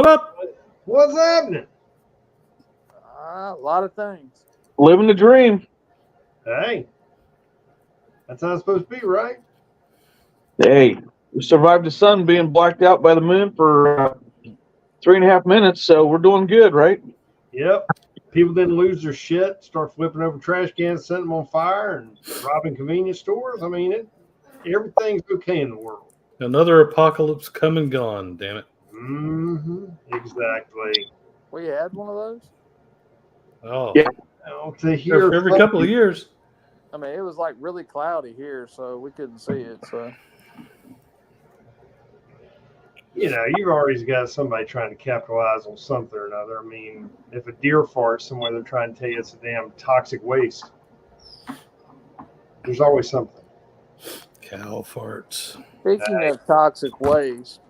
What up? What's happening? A lot of things. Living the dream. Hey, that's how it's supposed to be, right? Hey, we survived the sun being blacked out by the moon for 3.5 minutes, so we're doing good, right? Yep. People didn't lose their shit, start flipping over trash cans, setting them on fire, and robbing convenience stores. I mean, everything's okay in the world. Another apocalypse come and gone, damn it. Mm-hmm. Exactly. We had one of those. Oh, Yeah. Now, to hear every couple of years. I mean, it was like really cloudy here, so we couldn't see it. So, you know, you've always got somebody trying to capitalize on something or another. I mean, if a deer farts somewhere, they're trying to tell you it's a damn toxic waste. There's always something. Cow farts. speaking of toxic waste,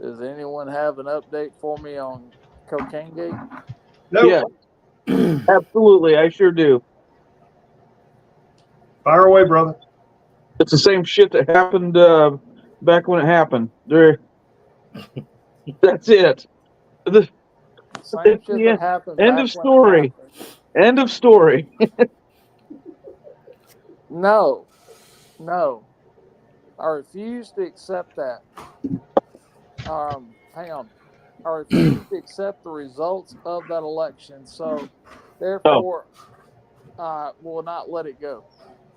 does anyone have an update for me on Cocaine Gate? Nope. Yeah, absolutely. I sure do. Fire away, brother. It's the same shit that happened back when it happened. That's it. Same shit Yeah. that happened. End back of when it story. happened. End of story. No. I refuse to accept that. Hang on. I refuse to accept the results of that election. So, therefore, will not let it go.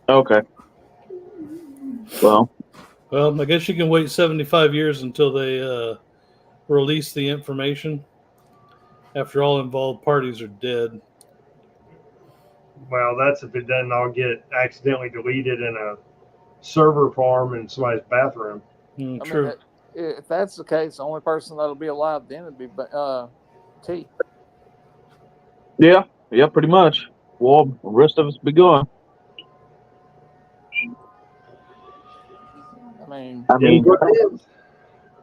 Okay. Well, Well, I guess you can wait 75 years until they release the information. After all involved parties are dead. Well, that's if it doesn't all get accidentally deleted in a server farm in somebody's bathroom. True. mean, if that's the case, the only person that'll be alive then would be T. yeah, pretty much. Well, the rest of us be gone. I mean, I mean,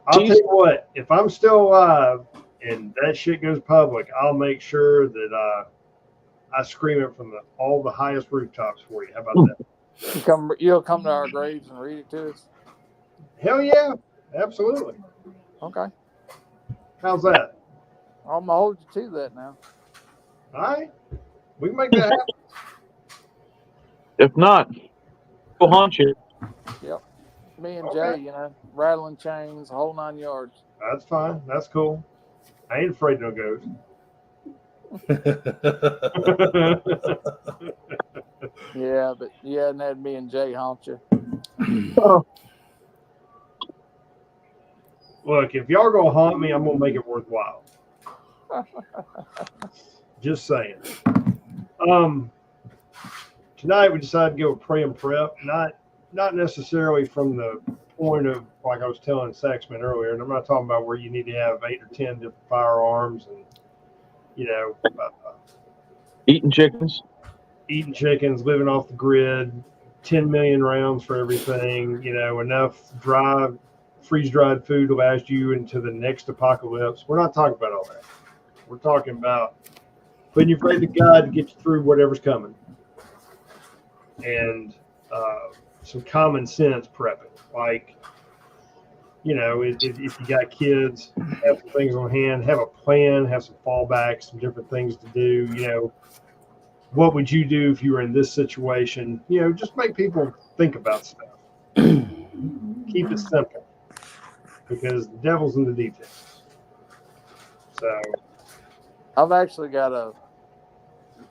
I'll tell you what, if I'm still alive and that shit goes public, I'll make sure that I scream it from all the highest rooftops for you. How about that? you'll come to our graves and read it to us. Hell yeah, absolutely. Okay, How's that? I'm gonna hold you to that now. All right, we can make that happen. if not, we'll haunt you. Yep. Me and Okay. Jay, rattling chains, whole 9 yards. That's fine. That's cool. I ain't afraid of no ghosts. Yeah, but you hadn't had me and Jay haunt you. Look, if y'all gonna haunt me, I'm gonna make it worthwhile. Just saying. Tonight we decided to go with pray and prep, not necessarily from the point of, like I was telling Saxman earlier, and I'm not talking about where you need to have 8 or 10 different firearms and Eating chickens. eating chickens, living off the grid, 10 million rounds for everything, enough freeze-dried food to last you into the next apocalypse. We're not talking about all that. We're talking about putting your faith in God to get you through whatever's coming. And some common sense prepping. Like, if you got kids, have some things on hand, have a plan, have some fallbacks, some different things to do. What would you do if you were in this situation? Just make people think about stuff. Keep it simple, because the devil's in the details. So, I've actually got a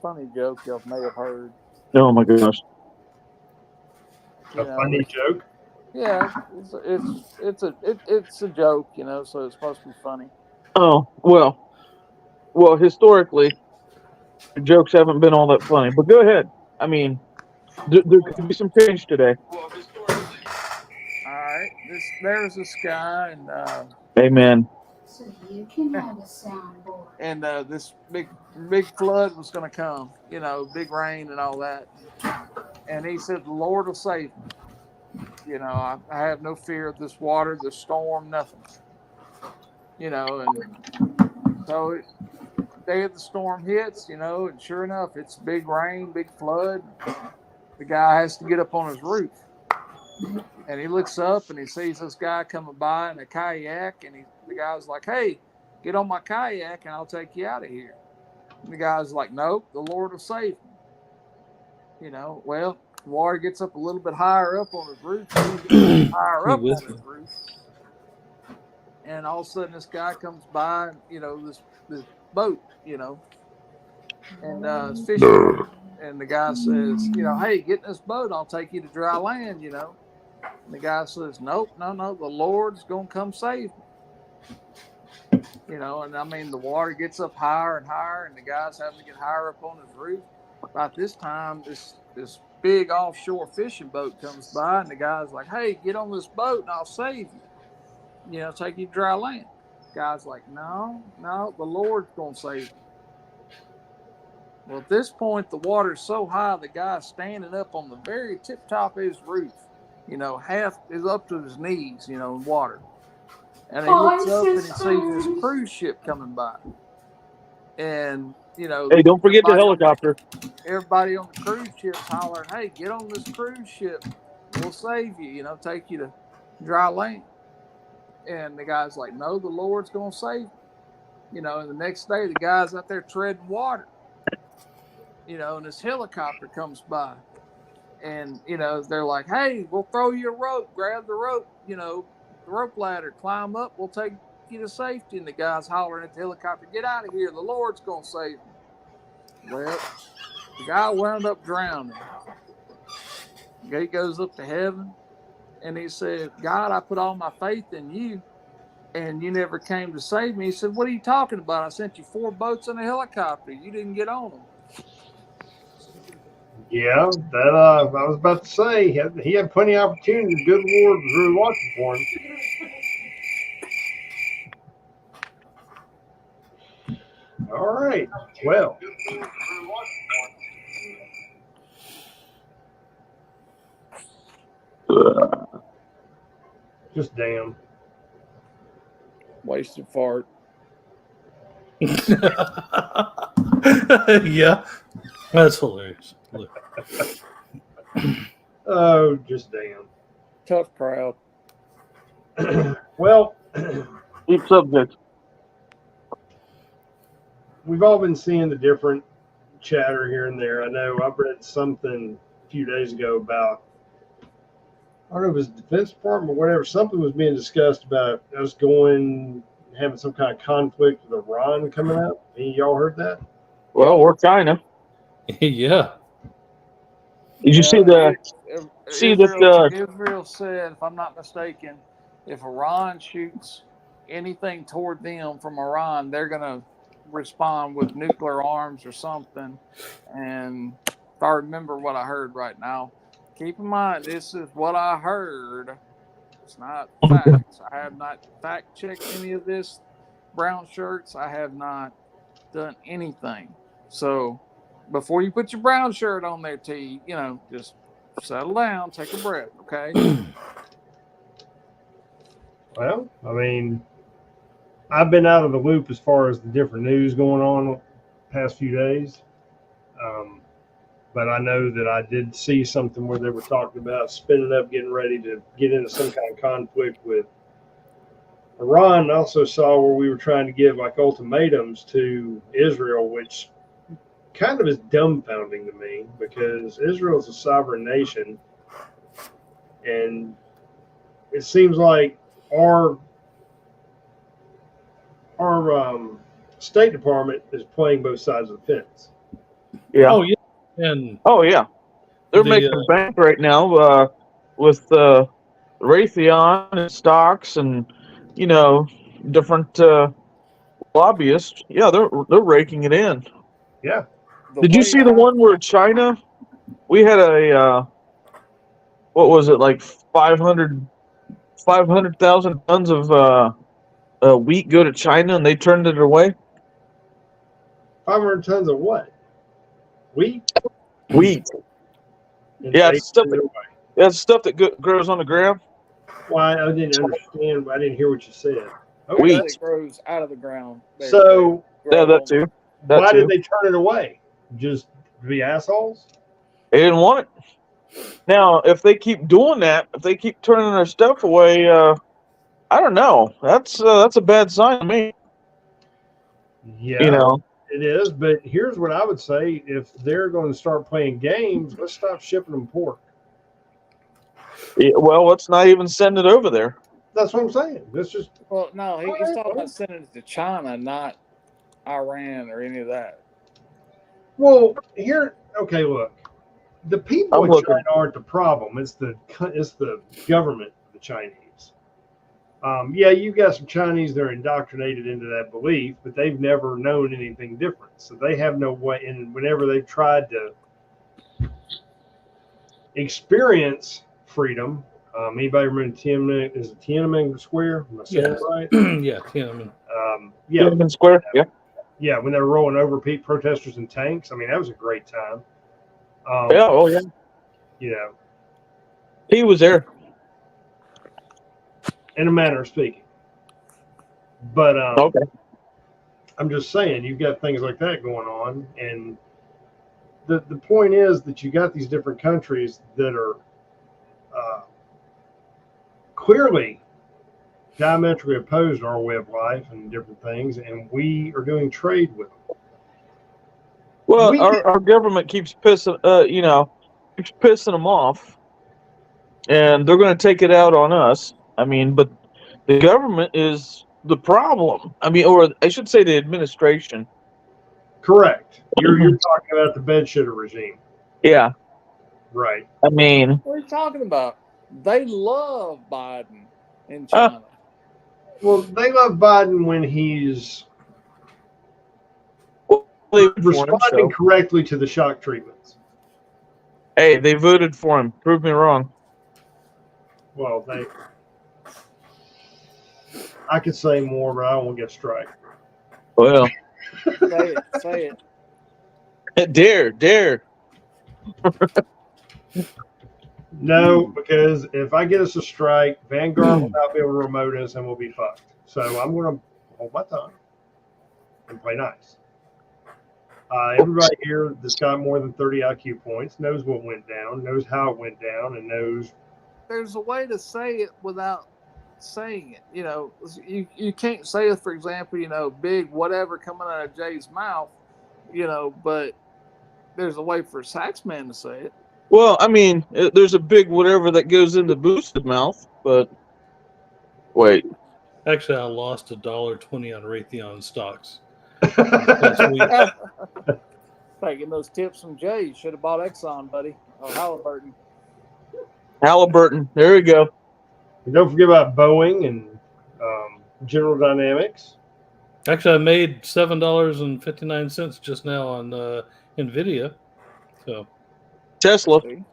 funny joke y'all may have heard. Oh my gosh. funny joke. Yeah, it's a joke, so it's supposed to be funny. Oh well. Historically, the jokes haven't been all that funny. But go ahead. I mean, there could be some change today. All right, there's this guy, and Amen. So you can have a soundboard. and this big flood was going to come, big rain and all that. And he said, "The Lord will save me. I have no fear of this water, the storm, nothing." And so day of the storm hits, and sure enough, it's big rain, big flood. The guy has to get up on his roof. And he looks up and he sees this guy coming by in a kayak, and the guy's like, "Hey, get on my kayak and I'll take you out of here. And the guy's like, nope, the Lord will save me. You know, well, the water gets up a little bit higher up on his roof. Higher up on his roof. And all of a sudden this guy comes by, and, you know, this boat, you know, and it's fishing. And the guy says, you know, hey, get in this boat. I'll take you to dry land, you know. And the guy says, nope, no, the Lord's going to come save me. You know, and I mean, the water gets up higher and higher, and the guy's having to get higher up on his roof. About this time, this big offshore fishing boat comes by, and the guy's like, hey, get on this boat and I'll save you. You know, take you to dry land. The guy's like, no, the Lord's going to save me. Well, at this point, the water's so high, the guy's standing up on the very tip top of his roof. You know, half is up to his knees, you know, in water. And he looks up and he sees this cruise ship coming by. And, you know, Hey, don't forget the helicopter. Everybody on the cruise ship's hollering, hey, get on this cruise ship. We'll save you, you know, take you to dry land. And the guy's like, no, the Lord's going to save you. You know, and the next day, the guy's out there treading water. You know, and this helicopter comes by. And, you know, they're like, hey, we'll throw you a rope. Grab the rope, you know, the rope ladder. Climb up. We'll take you to safety. And the guy's hollering at the helicopter, get out of here. The Lord's going to save you. Well, the guy wound up drowning. He goes up to heaven. And he said, God, I put all my faith in you. And you never came to save me. He said, what are you talking about? I sent you 4 boats and a helicopter. You didn't get on them. Yeah, that I was about to say. He had plenty of opportunity. The good Lord was really watching for him. All right. Well. Just damn. Wasted fart. Yeah, that's hilarious. Look. Oh, just damn. Tough crowd. Well, Deep subject. we've all been seeing the different chatter here and there. I know I've read something a few days ago about, I don't know if it was the Defense Department or whatever, something was being discussed about us having some kind of conflict with Iran coming up. Any of y'all heard that? Well, or China. Yeah. Did you see the? Israel said, if I'm not mistaken, if Iran shoots anything toward them from Iran, they're going to respond with nuclear arms or something. And if I remember what I heard right now, keep in mind, this is what I heard. It's not facts. I have not fact checked any of this. Brown shirts, I have not done anything. So before you put your brown shirt on there, T, you know, just settle down, take a breath, okay? Well, I mean, I've been out of the loop as far as the different news going on the past few days. But I know that I did see something where they were talking about spinning up, getting ready to get into some kind of conflict with Iran. I also saw where we were trying to give like ultimatums to Israel, which kind of is dumbfounding to me because Israel is a sovereign nation. And it seems like our State Department is playing both sides of the fence. Yeah. Oh, yeah. And Oh yeah, they're making bank right now with Raytheon and stocks and different lobbyists. Yeah, they're raking it in. Yeah. Did you see the one where China? We had a what was it, like 500,000 tons of wheat go to China and they turned it away. 500 tons of what? Wheat. Yeah, it's stuff that grows on the ground. Why? I didn't understand. I didn't hear what you said. Okay. Wheat. It grows out of the ground. So Yeah, that too. why did they turn it away? Just to be assholes? They didn't want it. Now, if they keep doing that, if they keep turning their stuff away, I don't know. That's a bad sign to me. Yeah, You know, it is. But here's what I would say: if they're going to start playing games, let's stop shipping them pork. well, let's not even send it over there. That's what I'm saying. Let's just Well, no, he's Alright, talking well. about sending it to China, not Iran or any of that. well here. Okay, look, the people I'm in looking. China aren't the problem. It's the government of the Chinese. Yeah, you got some Chinese that are indoctrinated into that belief, but they've never known anything different. So they have no way. And whenever they've tried to experience freedom, anybody remember Tiananmen? Is it Tiananmen Square? Am I saying Yes. it right? Yeah, Tiananmen. Yeah, Tiananmen Square. Yeah. yeah. When they were rolling over protesters in tanks, I mean that was a great time. Yeah. Oh, yeah. You know, He was there. in a manner of speaking. But Okay. I'm just saying, you've got things like that going on, and the point is that you got these different countries that are clearly diametrically opposed to our way of life and different things, and we are doing trade with them. Well, We- our government keeps pissing, keeps pissing them off, and they're going to take it out on us. I mean, but the government is the problem. I mean, or I should say, the administration. Correct. You're talking about the bedshitter regime, Yeah. right? I mean, What are you talking about? They love Biden in China. Well, they love Biden when he's they voted for him, responding so- correctly to the shock treatments. Hey, they voted for him. Prove me wrong. Well, I could say more, but I won't get strike. Well, Say it. dare. No, because if I get us a strike, Vanguard will not be able to remote us and we'll be fucked. So I'm going to hold my tongue and play nice. Everybody here that's got more than 30 IQ points knows what went down, knows how it went down, and knows. There's a way to say it without saying it. You know, you can't say it, for example, big whatever coming out of Jay's mouth, but there's a way for a Saxman to say it. Well, I mean, there's a big whatever that goes into Boosted mouth, but wait. Actually, I lost $1.20 on Raytheon stocks last week. Taking those tips from Jay, you should have bought Exxon, buddy, or Halliburton. Halliburton. There we go. And don't forget about Boeing and General Dynamics. Actually, I made $7.59 just now on Nvidia. So Tesla. See?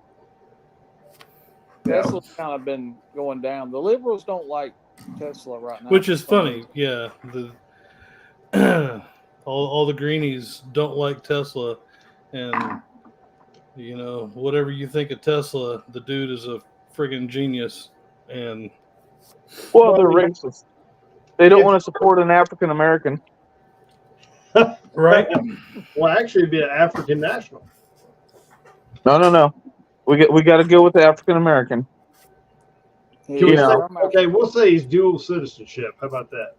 Tesla's kind of been going down. The liberals don't like Tesla right now, which is funny. Yeah, the all the greenies don't like Tesla, and whatever you think of Tesla, the dude is a friggin' genius. And Well, they're racist. They don't want to support an African American. right, Well, actually, it'd be an African national. No. We got to go with the African American. Can we You say, know. okay, we'll say he's dual citizenship. How about that?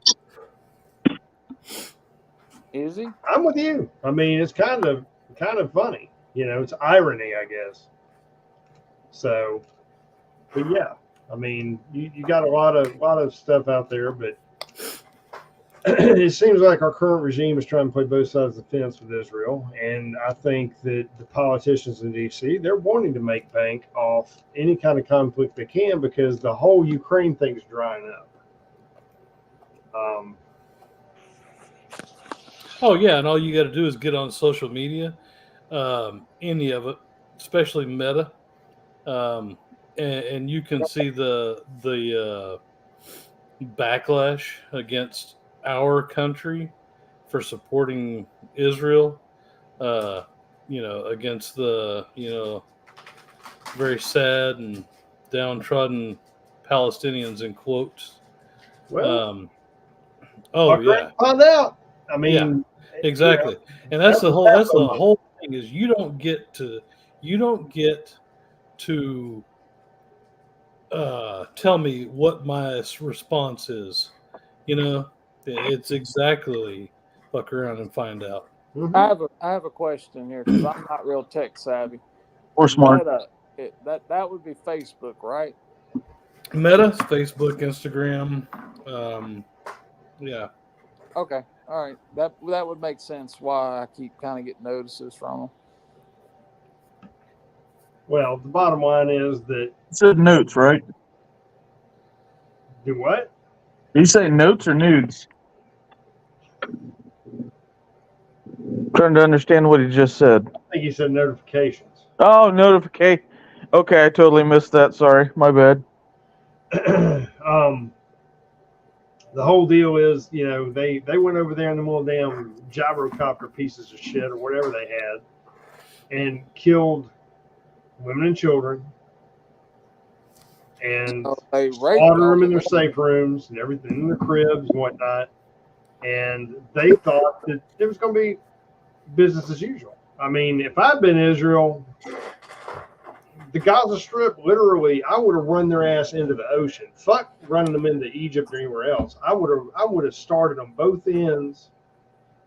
Is he? I'm with you. I mean, it's kind of funny. It's irony, I guess. So, but yeah, I mean, you got a lot of stuff out there, but it seems like our current regime is trying to play both sides of the fence with Israel, and I think that the politicians in D.C. they're wanting to make bank off any kind of conflict they can because the whole Ukraine thing is drying up. oh yeah, and all you got to do is get on social media, any of it, especially Meta, and you can see the backlash against our country for supporting Israel, against the, very sad and downtrodden Palestinians in quotes. Well, Oh yeah, find out. I mean, exactly. And that's the whole thing is you don't get to tell me what my response is. It's exactly fuck around and find out. Mhm. I have a question here because I'm not real tech savvy. Or smart. Meta, that would be Facebook, right? Meta, Facebook, Instagram. Yeah. Okay, all right. That would make sense why I keep kind of getting notices from them. Well, the bottom line is that It said notes, right? do what? Did you say notes or nudes? Trying to understand what he just said. I think he said notifications. Oh, notification. Okay, I totally missed that. Sorry, my bad. The whole deal is, you know, they went over there in the little damn gyrocopter pieces of shit or whatever they had and killed women and children and So they raped slaughtered them in their all safe rooms and everything in their cribs and whatnot. And they thought that it was going to be business as usual. I mean, if I'd been Israel, the Gaza Strip, literally, I would have run their ass into the ocean. Fuck running them into Egypt or anywhere else. I would have started on both ends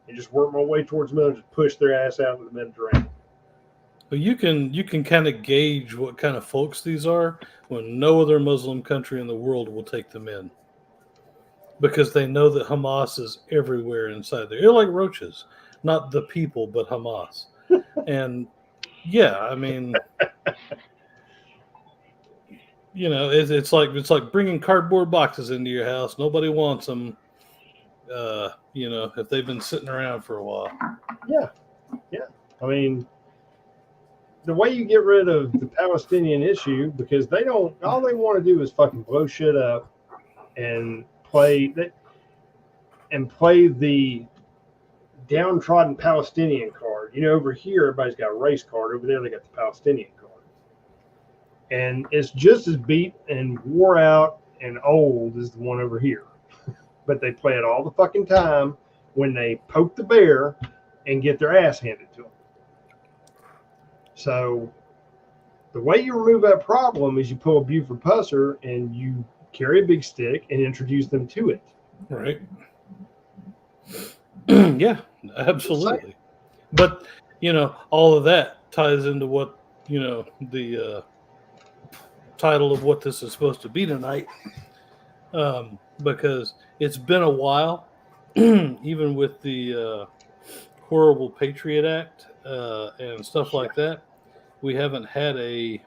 and just worked my way towards the middle and just pushed their ass out in the Mediterranean. But you can kind of gauge what kind of folks these are when no other Muslim country in the world will take them in, because they know that Hamas is everywhere inside there. They're like roaches, not the people, but Hamas. And yeah, I mean, you know, it's like bringing cardboard boxes into your house. Nobody wants them. You know, if they've been sitting around for a while. Yeah. I mean, the way you get rid of the Palestinian issue, because all they want to do is fucking blow shit up and play the downtrodden Palestinian card. You know, over here everybody's got a race card. Over there they got the Palestinian card. And it's just as beat and wore out and old as the one over here. But they play it all the fucking time when they poke the bear and get their ass handed to them. So the way you remove that problem is you pull a Buford Pusser and you carry a big stick and introduce them to it. Right. Yeah, absolutely. But, you know, all of that ties into what, you know, the title of what this is supposed to be tonight. Because it's been a while, even with the horrible Patriot Act and stuff like that. We haven't had another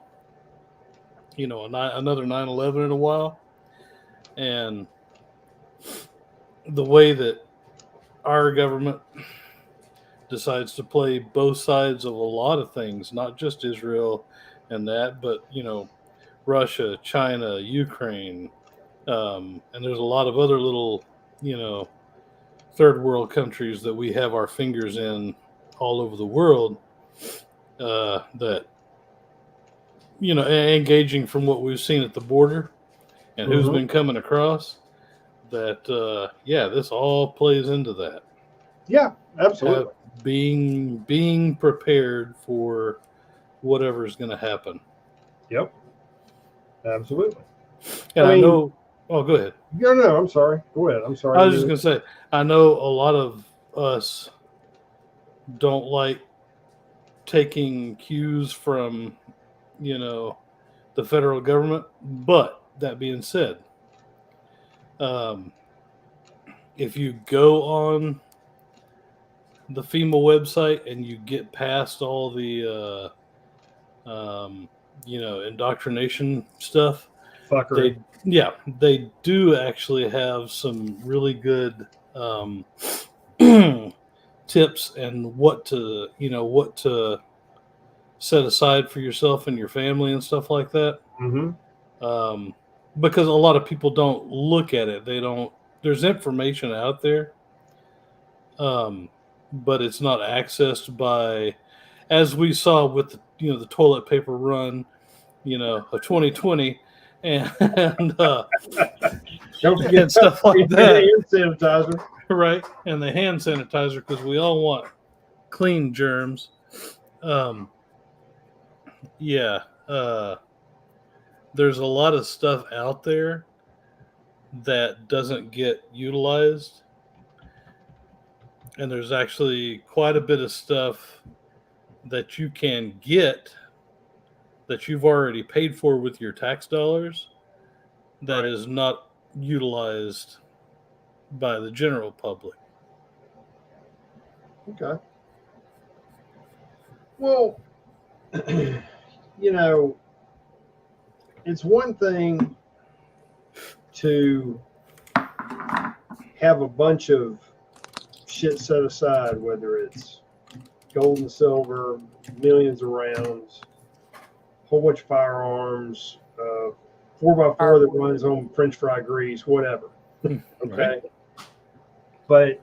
9/11 in a while. And the way that our government decides to play both sides of a lot of things, not just Israel and that, but, you know, Russia, China, Ukraine, and there's a lot of other little, you know, third world countries that we have our fingers in all over the world, that, you know, engaging from what we've seen at the border and who's been coming across, that, yeah, this all plays into that. Yeah, absolutely. Being prepared for whatever's going to happen. Yep. Absolutely. And I I mean- know. Oh, go ahead. No, I'm sorry. Go ahead. I'm sorry. I was just going to say, I know a lot of us don't like taking cues from, you know, the federal government. But that being said, if you go on the FEMA website and you get past all the, you know, indoctrination stuff, fucker. they do actually have some really good tips and what to set aside for yourself and your family and stuff like that. Mm-hmm. Because a lot of people don't look at it. There's information out there, but it's not accessed by, as we saw with the toilet paper run, you know, of 2020. And Don't forget and stuff like hand that, sanitizer. right? And the hand sanitizer, because we all want clean germs. There's a lot of stuff out there that doesn't get utilized. and there's actually quite a bit of stuff that you can get that you've already paid for with your tax dollars that Right. is not utilized by the general public. Okay. Well, you know, it's one thing to have a bunch of shit set aside, whether it's gold and silver, millions of rounds, whole bunch of firearms, 4x4 that runs on French fry grease, whatever. Okay. Right? But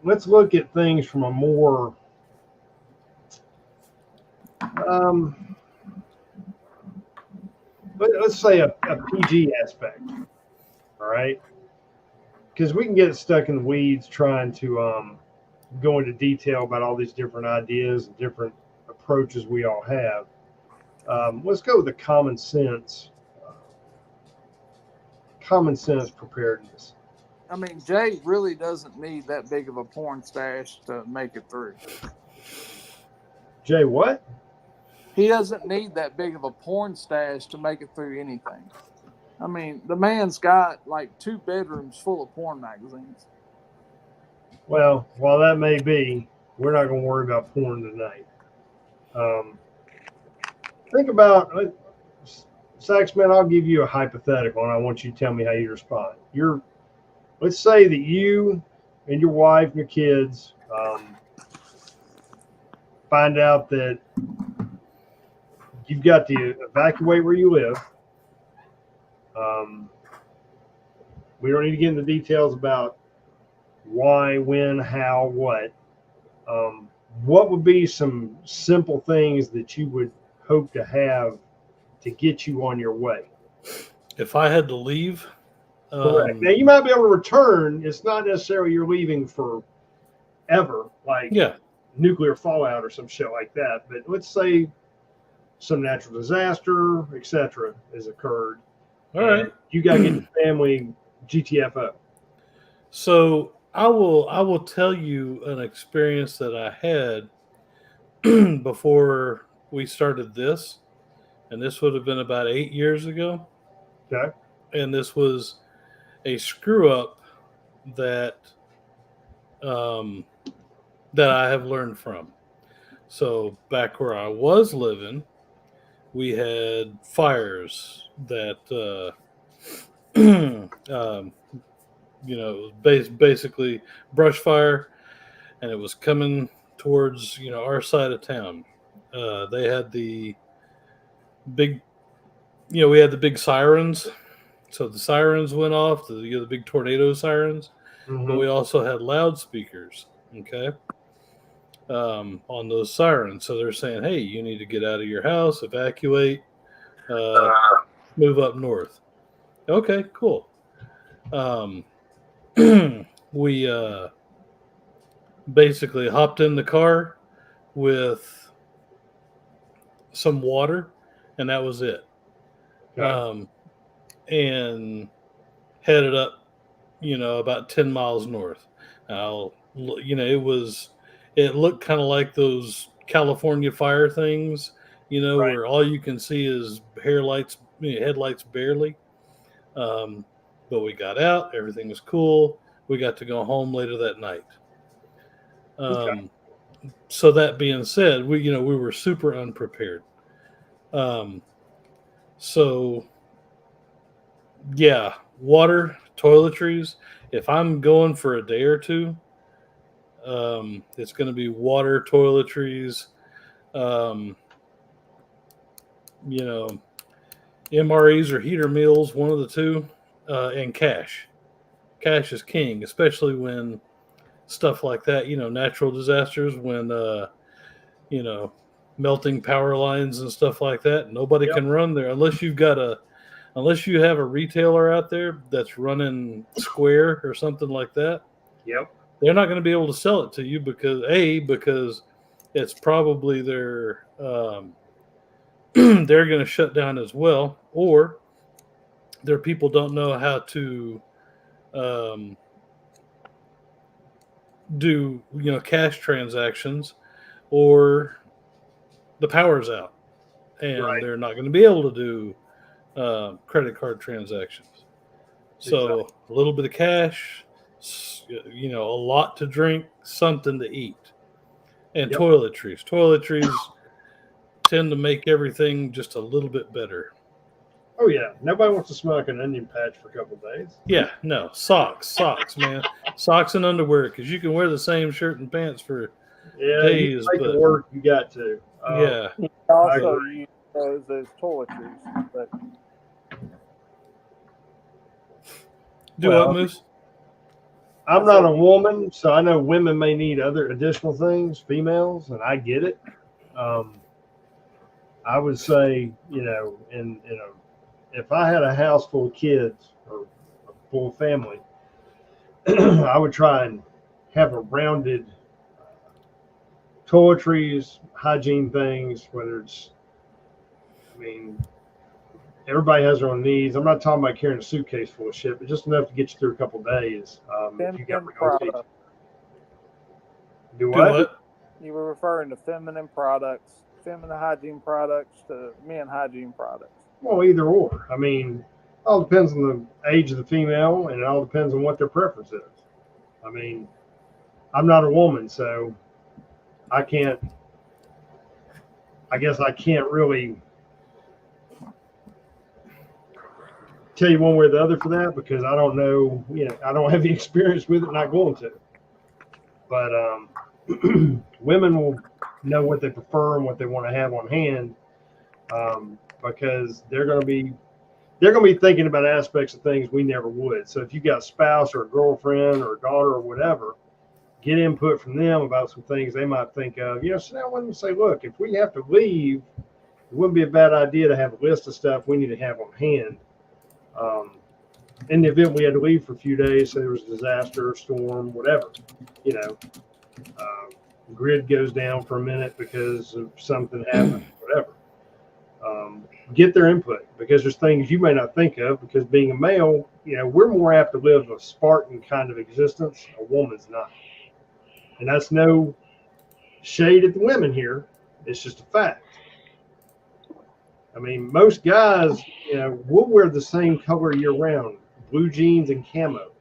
let's look at things from a more let's say a PG aspect. All right. Because we can get stuck in the weeds trying to go into detail about all these different ideas and different approaches we all have. Let's go with the common sense preparedness. I mean, Jay really doesn't need that big of a porn stash to make it through. Jay, what? He doesn't need that big of a porn stash to make it through anything. I mean, the man's got like 2 bedrooms full of porn magazines. Well, while that may be, we're not going to worry about porn tonight. Think about, Saxman, I'll give you a hypothetical, and I want you to tell me how you respond. Let's say that you and your wife and your kids find out that you've got to evacuate where you live. We don't need to get into details about why, when, how, what. What would be some simple things that you would hope to have to get you on your way? If I had to leave, Correct. Now, you might be able to return. It's not necessarily you're leaving forever, like yeah, nuclear fallout or some shit like that. But let's say some natural disaster, etc., has occurred. all right. You got to get your family GTFO. So I will tell you an experience that I had before we started this, and this would have been about 8 years ago. Okay. And this was a screw up that that I have learned from. So back where I was living, we had fires that basically brush fire, and it was coming towards our side of town. They had the big, we had the big sirens. So the sirens went off, the big tornado sirens, but we also had loudspeakers, okay, on those sirens. So they're saying, hey, you need to get out of your house, evacuate, move up north. Okay, cool. We basically hopped in the car with some water, and that was it. Okay. And headed up, about 10 miles north. It looked kind of like those California fire things, Right. where all you can see is headlights barely. But we got out, everything was cool. We got to go home later that night. Okay. So that being said, we were super unprepared. So yeah, water, toiletries. If I'm going for a day or two, it's going to be water, toiletries, MREs or heater meals, one of the two, and cash. Cash is king, especially when stuff like that, natural disasters, when, melting power lines and stuff like that. Nobody Yep. can run there unless you have a retailer out there that's running Square or something like that. Yep. They're not going to be able to sell it to you because it's probably they're going to shut down as well, or their people don't know how to do cash transactions, or the power's out and Right. they're not going to be able to do credit card transactions. So a little bit of cash, a lot to drink, something to eat, and Yep. toiletries. Toiletries tend to make everything just a little bit better. Oh yeah, nobody wants to smell like an onion patch for a couple of days. Yeah, no, socks, man. Socks and underwear, because you can wear the same shirt and pants for Yeah, days, you make but it work. You got to. yeah. You also agree. use those as toiletries, but Do Well, what, Moose? I'm not a woman, so I know women may need other additional things, females, and I get it. I would say, if I had a house full of kids or a full family, I would try and have a rounded toiletries, hygiene things, whether it's, everybody has their own needs. I'm not talking about carrying a suitcase full of shit, but just enough to get you through a couple of days. If you got feminine real needs. products. Do Do what? what? You were referring to feminine products, feminine hygiene products to men hygiene products. Well, either or. All depends on the age of the female, and it all depends on what their preference is. I'm not a woman, so I guess I can't really tell you one way or the other for that, because I don't know, I don't have the experience with it, not going to. But women will know what they prefer and what they want to have on hand, because they're going to be thinking about aspects of things we never would. So if you got a spouse or a girlfriend or a daughter or whatever, get input from them about some things they might think of. Sit down with them and say, look, if we have to leave, it wouldn't be a bad idea to have a list of stuff we need to have on hand. In the event we had to leave for a few days, so there was a disaster, storm, whatever, grid goes down for a minute because of something happened, whatever. Get their input, because there's things you may not think of, because being a male, we're more apt to live a Spartan kind of existence. A woman's not. And that's no shade at the women here. It's just a fact. Most guys, we'll wear the same color year round, blue jeans and camo.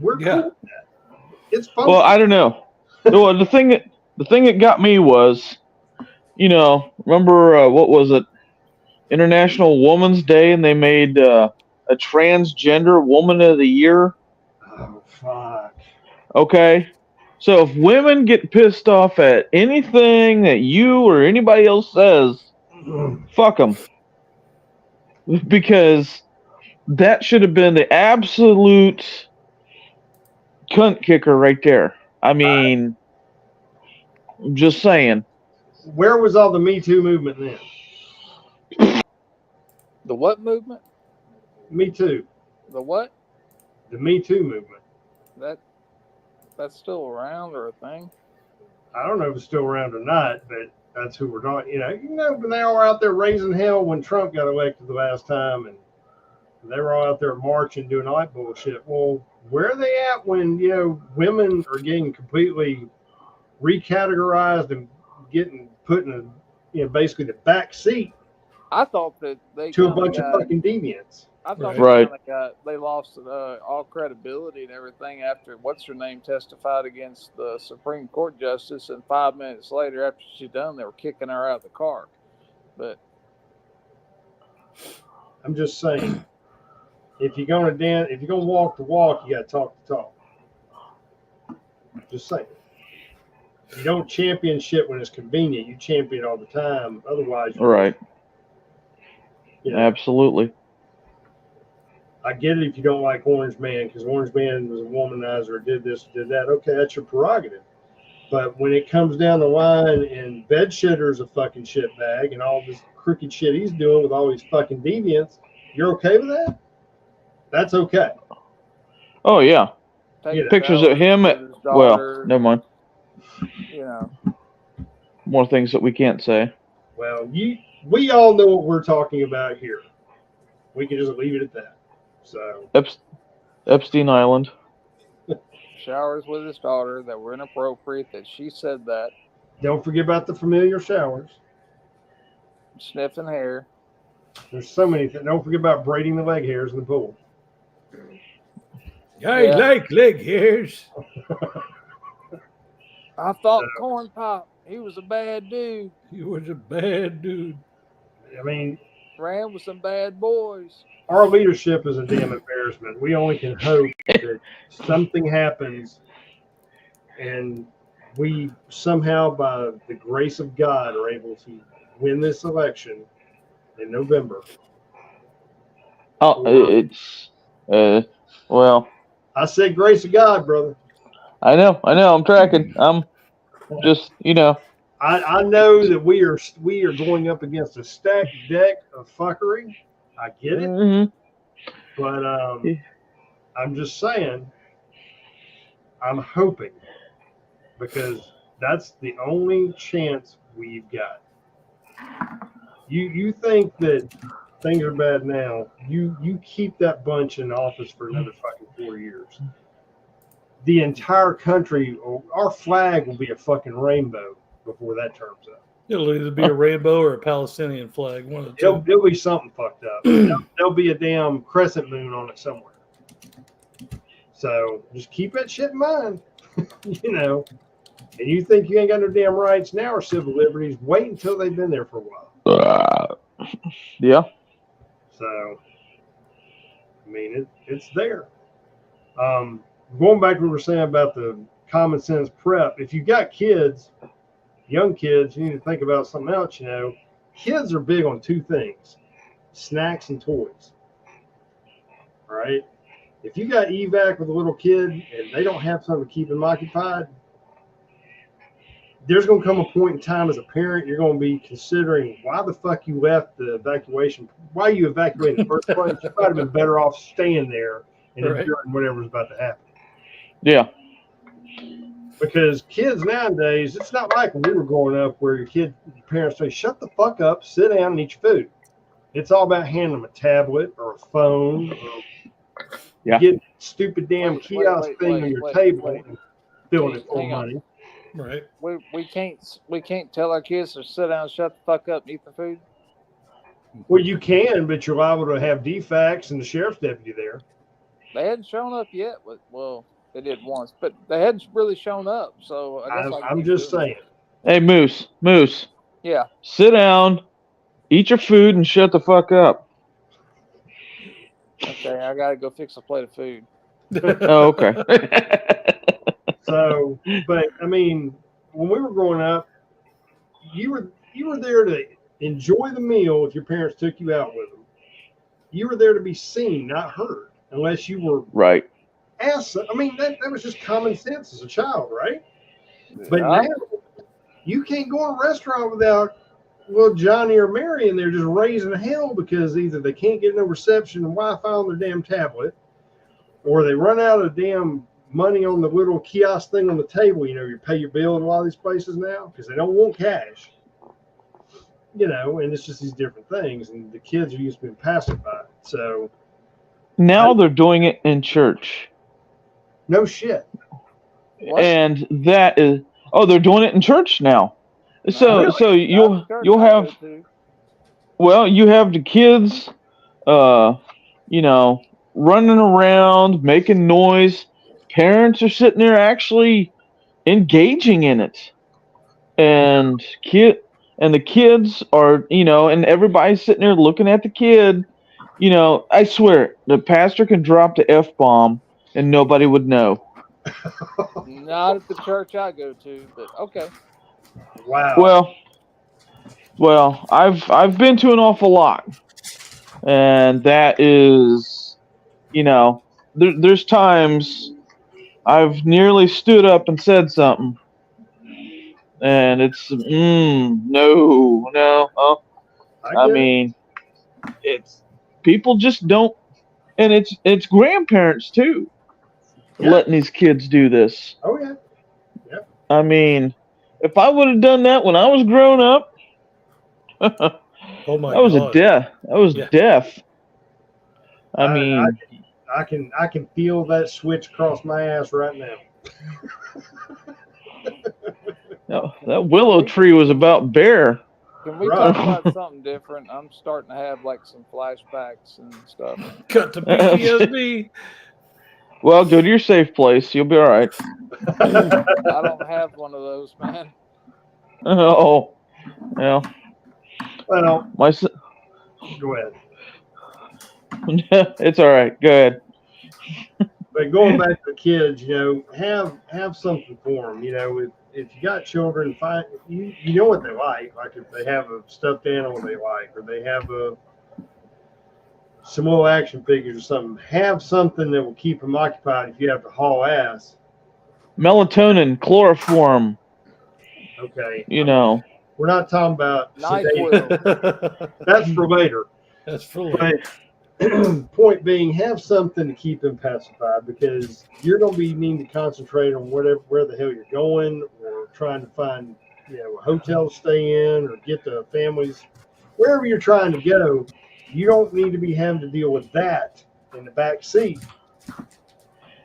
We're cool with that. It's fun. Well, I don't know. Well, the thing that got me was, remember what was it? International Women's Day, and they made a transgender woman of the year. Oh, fuck. Okay. So if women get pissed off at anything that you or anybody else says, fuck them. Because that should have been the absolute cunt kicker right there. I'm just saying. Where was all the Me Too movement then? The what movement? Me Too. The what? The Me Too movement. That's still around or a thing? I don't know if it's still around or not, but that's who we're talking. When they all were out there raising hell when Trump got elected the last time, and they were all out there marching, doing all that bullshit. Well, where are they at when women are getting completely recategorized and getting put in basically the back seat I thought that they to a kinda bunch got, of fucking deviants? I thought Right. they lost all credibility and everything after what's her name testified against the Supreme Court justice, and 5 minutes later, after she's done, they were kicking her out of the car. But I'm just saying, if you're gonna dance, if you're gonna walk the walk, you gotta talk the talk. Just saying. You don't champion shit when it's convenient. You champion it all the time. Otherwise, Right. you know, Absolutely. I get it if you don't like Orange Man, because Orange Man was a womanizer, did this, did that. Okay, that's your prerogative. But when it comes down the line and Bedshitter's a fucking shitbag and all this crooked shit he's doing with all these fucking deviants, you're okay with that? That's okay. Oh yeah. taking Pictures showers of him with at his well, daughter, never mind. More things that we can't say. Well, we all know what we're talking about here. We can just leave it at that. So Epstein Island. showers with his daughter that were inappropriate, that she said that, Don't forget about the familiar showers. sniffing hair. There's so many things. Don't forget about braiding the leg hairs in the pool. I Yeah. like leg hairs. I thought Corn Pop, he was a bad dude. You was a bad dude. I mean, Ran with some bad boys. our leadership is a damn embarrassment. We only can hope that something happens and we somehow, by the grace of God, are able to win this election in November. Oh, it's well, I said grace of God, brother. I know, I'm tracking. I'm just, I know that we are going up against a stacked deck of fuckery. I get it, mhm. but I'm just saying, I'm hoping, because that's the only chance we've got. You think that things are bad now? You keep that bunch in office for another fucking 4 years. The entire country, our flag will be a fucking rainbow before that turns up. It'll either be a rainbow or a Palestinian flag. One of the two. It'll be something fucked up. There'll be a damn crescent moon on it somewhere. So just keep that shit in mind. And you think you ain't got no damn rights now or civil liberties, wait until they've been there for a while. Yeah. So, I mean, it's there. Going back to what we were saying about the common sense prep, if you got kids, young kids, you need to think about something else. Kids are big on two things: snacks and toys. All right. If you got evac with a little kid and they don't have something to keep them occupied, there's going to come a point in time as a parent, you're going to be considering why the fuck you left the evacuation, why you evacuated in the first place. You might have been better off staying there and enduring whatever was about to happen. Yeah. Because kids nowadays, it's not like when we were growing up where your parents say, shut the fuck up, sit down and eat your food. It's all about handing them a tablet or a phone or getting stupid damn kiosk thing on your table and filling it full of money. Right. We can't tell our kids to sit down, shut the fuck up, and eat the food. Well, you can, but you're liable to have defects and the sheriff's deputy there. They hadn't shown up yet. Well, they did once, but they hadn't really shown up. So I guess I'm just saying. Hey, Moose. Yeah. Sit down, eat your food, and shut the fuck up. Okay, I gotta go fix a plate of food. Oh, okay. So, but I mean, when we were growing up, you were there to enjoy the meal if your parents took you out with them. You were there to be seen, not heard, unless you were Right. I mean, that was just common sense as a child, right? But now you can't go in a restaurant without Johnny or Mary in there just raising hell because either they can't get no reception and Wi-Fi on their damn tablet, or they run out of damn money on the little kiosk thing on the table. You pay your bill in a lot of these places now because they don't want cash. And it's just these different things, and the kids are used to being passive by it. So now they're doing it in church. No shit. What? And that is they're doing it in church now. So Really? so you'll have you have the kids running around making noise. Parents are sitting there actually engaging in it. And the kids are, and everybody's sitting there looking at the kid. I swear the pastor can drop the F-bomb and nobody would know. Not at the church I go to, but okay. Wow. Well, I've been to an awful lot, and that is, there's times I've nearly stood up and said something, and it's no. I mean, it's people just don't, and it's grandparents too. Yeah. Letting these kids do this. Oh yeah. Yep. I mean, if I would have done that when I was growing up, Oh my that was God. a death. That was death. I mean, I can feel that switch across my ass right now. That willow tree was about bear. Can we Right. talk about something different? I'm starting to have like some flashbacks and stuff. Cut to PTSD. Well, go to your safe place. You'll be all right. I don't have one of those, man. Oh, yeah. Well, My son, go ahead. it's all right. Go ahead. But going back to the kids, have something for them. If you got children, you know what they like. Like if they have a stuffed animal they like, or they have some little action figures or something, have something that will keep them occupied if you have to haul ass. Melatonin, chloroform. Okay. We're not talking about sedation. NyQuil. That's for later. That's for later. But point being, have something to keep them pacified, because you're going to be needing to concentrate on where the hell you're going, or trying to find a hotel to stay in, or get the families wherever you're trying to go. You don't need to be having to deal with that in the back seat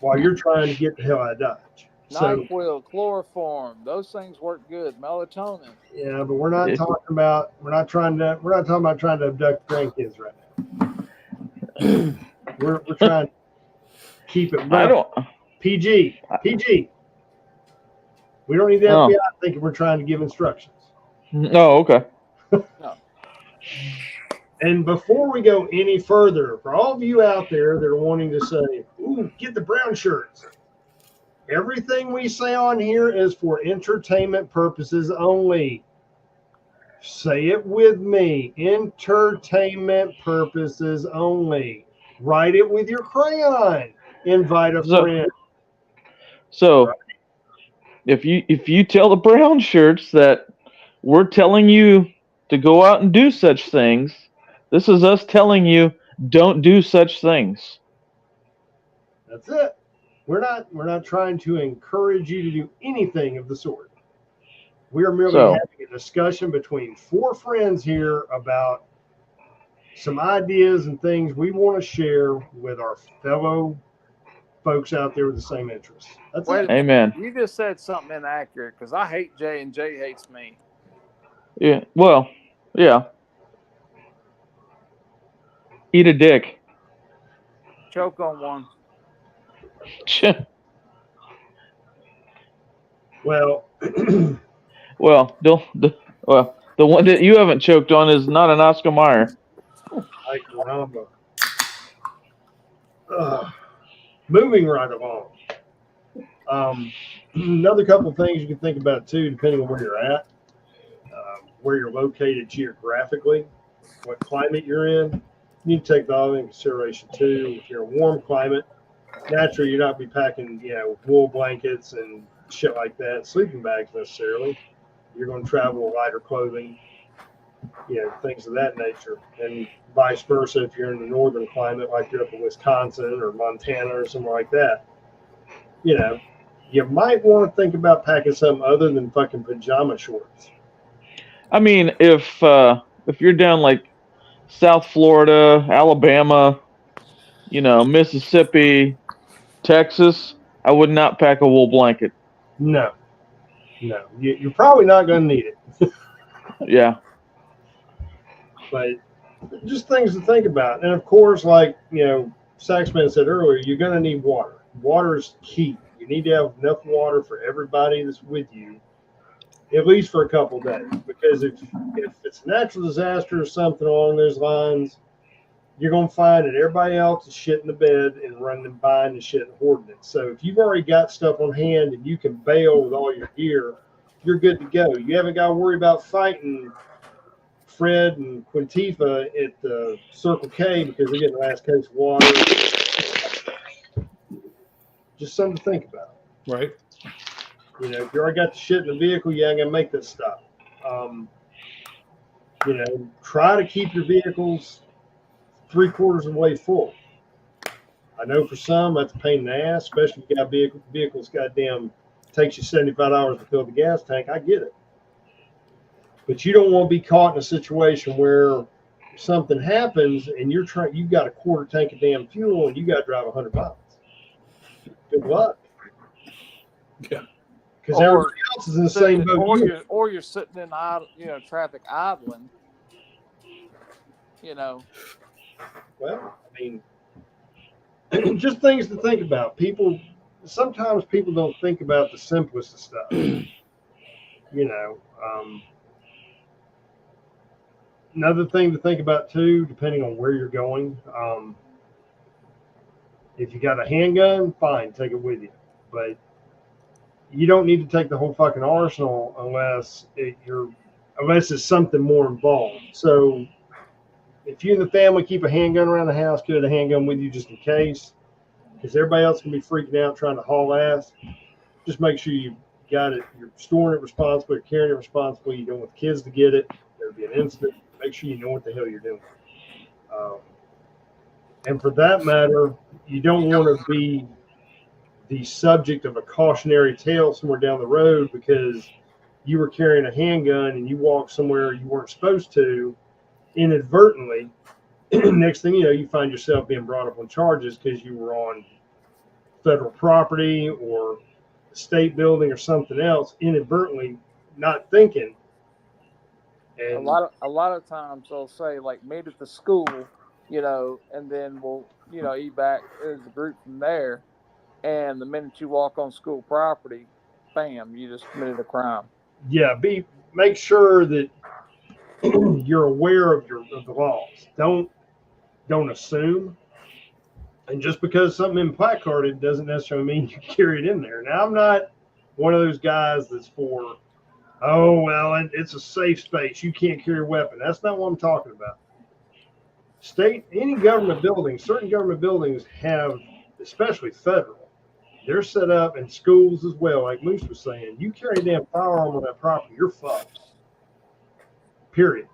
while you're trying to get the hell out of Dodge. So, NyQuil, chloroform, those things work good. Melatonin. yeah, but we're not talking about trying to abduct grandkids right now. We're trying to keep it I don't. PG. We don't need the FBI thinking we're trying to give instructions. Oh, okay. And before we go any further, for all of you out there that are wanting to say, "Ooh, get the brown shirts," everything we say on here is for entertainment purposes only. Say it with me. Entertainment purposes only. Write it with your crayon. Invite a friend. So, if you tell the brown shirts that we're telling you to go out and do such things, this is us telling you don't do such things. That's it. We're not trying to encourage you to do anything of the sort. We are merely having a discussion between four friends here about some ideas and things we want to share with our fellow folks out there with the same interests. That's it. Amen. You just said something inaccurate, because I hate Jay and Jay hates me. Yeah. Well, yeah. Eat a dick. Choke on one. Well, Well, the one that you haven't choked on is not an Oscar Mayer. Ay, caramba. Moving right along. Another couple of things you can think about too, depending on where you're at, where you're located geographically, what climate you're in. You need to take that into consideration too. If you're in a warm climate, naturally you're not be packing, wool blankets and shit like that, sleeping bags necessarily. You're going to travel with lighter clothing, things of that nature. And vice versa, if you're in the northern climate, like you're up in Wisconsin or Montana or somewhere like that, you might want to think about packing something other than fucking pajama shorts. I mean, if you're down like South Florida, Alabama, Mississippi, Texas, I would not pack a wool blanket. No. You're probably not going to need it. Yeah. But just things to think about. And of course, like, Saxman said earlier, you're going to need water. Water is key. You need to have enough water for everybody that's with you, at least for a couple of days. Because if it's a natural disaster or something along those lines, you're going to find that everybody else is shitting the bed and running and buying the shit and hoarding it. So if you've already got stuff on hand and you can bail with all your gear, you're good to go. You haven't got to worry about fighting Fred and Quintifa at the Circle K because they're getting the last case of water. Just something to think about. Right. If you already got the shit in the vehicle, you ain't going to make that stop. Try to keep your vehicles 3/4 of the way full. I know for some that's a pain in the ass, especially if you got vehicles goddamn takes you 75 hours to fill the gas tank. I get it. But you don't want to be caught in a situation where something happens and you've got a 1/4 tank of damn fuel and you got to drive 100 miles. Good luck. Yeah. Because everybody else is in the same boat. Or you're sitting in traffic idling. Well, I mean, just things to think about. Sometimes people don't think about the simplest of stuff. Another thing to think about too, depending on where you're going. If you got a handgun, fine, take it with you. But you don't need to take the whole fucking arsenal unless it's something more involved. So if you and the family keep a handgun around the house, get a handgun with you just in case, because everybody else can be freaking out trying to haul ass. Just make sure you got it. You're storing it responsibly, or carrying it responsibly. You don't want kids to get it. There'll be an incident. Make sure you know what the hell you're doing. And for that matter, you don't want to be the subject of a cautionary tale somewhere down the road because you were carrying a handgun and you walked somewhere you weren't supposed to inadvertently. Next thing you know, you find yourself being brought up on charges because you were on federal property or a state building or something else, inadvertently, not thinking. And a lot of times they'll say like meet at the school, and then we'll eat back as a group from there. And the minute you walk on school property, bam, you just committed a crime. Yeah, make sure that you're aware of the laws. Don't assume. And just because something in placarded doesn't necessarily mean you carry it in there. Now, I'm not one of those guys that's for, oh, well, it's a safe space. You can't carry a weapon. That's not what I'm talking about. Any government building, certain government buildings have, especially federal, they're set up in schools as well. Like Moose was saying, you carry a damn firearm on that property, you're fucked. Period.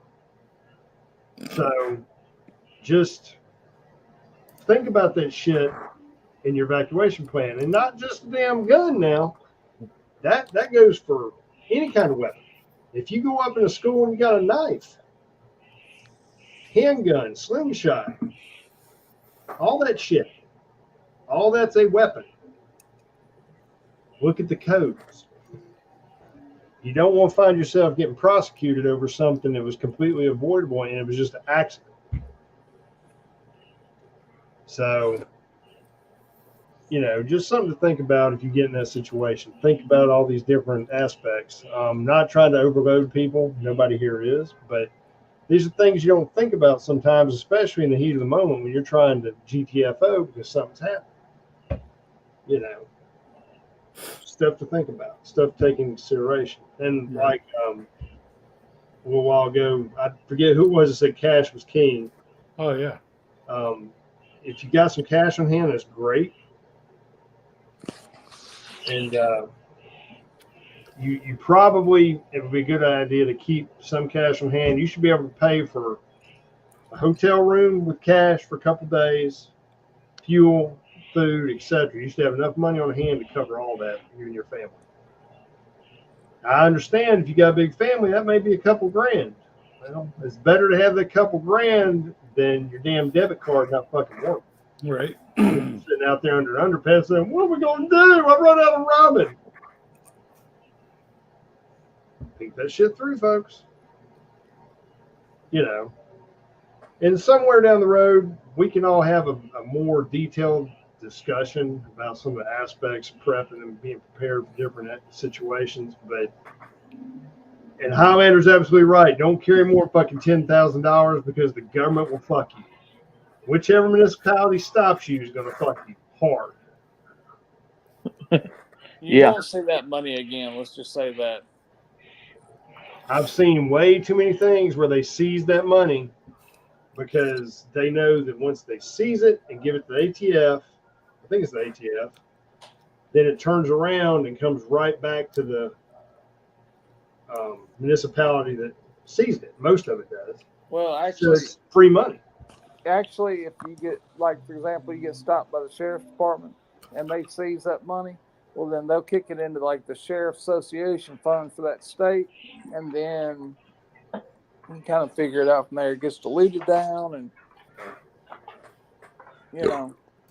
So just think about that shit in your evacuation plan, and not just a damn gun now. That goes for any kind of weapon. If you go up in a school and you got a knife, handgun, slingshot, all that shit, all that's a weapon. Look at the codes. You don't want to find yourself getting prosecuted over something that was completely avoidable and it was just an accident. So, just something to think about if you get in that situation. Think about all these different aspects. Not trying to overload people. Nobody here is. But these are things you don't think about sometimes, especially in the heat of the moment when you're trying to GTFO because something's happened. Stuff to think about, stuff to take into consideration. And like a little while ago, I forget who it was that said cash was king. Oh, yeah. If you got some cash on hand, that's great. And you probably, it would be a good idea to keep some cash on hand. You should be able to pay for a hotel room with cash for a couple of days, fuel, food, etc. You should have enough money on hand to cover all that, you and your family. I understand if you got a big family, that may be a couple grand. Well, it's better to have that couple grand than your damn debit card not fucking working. Right. Sitting out there under an underpass saying, what are we going to do? I run out of ramen. Think that shit through, folks. And somewhere down the road, we can all have a more detailed discussion about some of the aspects of prepping and being prepared for different situations. And Highlander's absolutely right. Don't carry more fucking $10,000 because the government will fuck you. Whichever municipality stops you is going to fuck you hard. You won't see that money again. Let's just say that. I've seen way too many things where they seize that money because they know that once they seize it and give it to the ATF, I think it's the ATF, then it turns around and comes right back to the municipality that seized it. Most of it does. Well, actually, so it's free money. Actually, if you get, like, for example, you get stopped by the sheriff's department and they seize that money, well, then they'll kick it into, like, the sheriff association fund for that state, and then you kind of figure it out from there. It gets diluted down, and,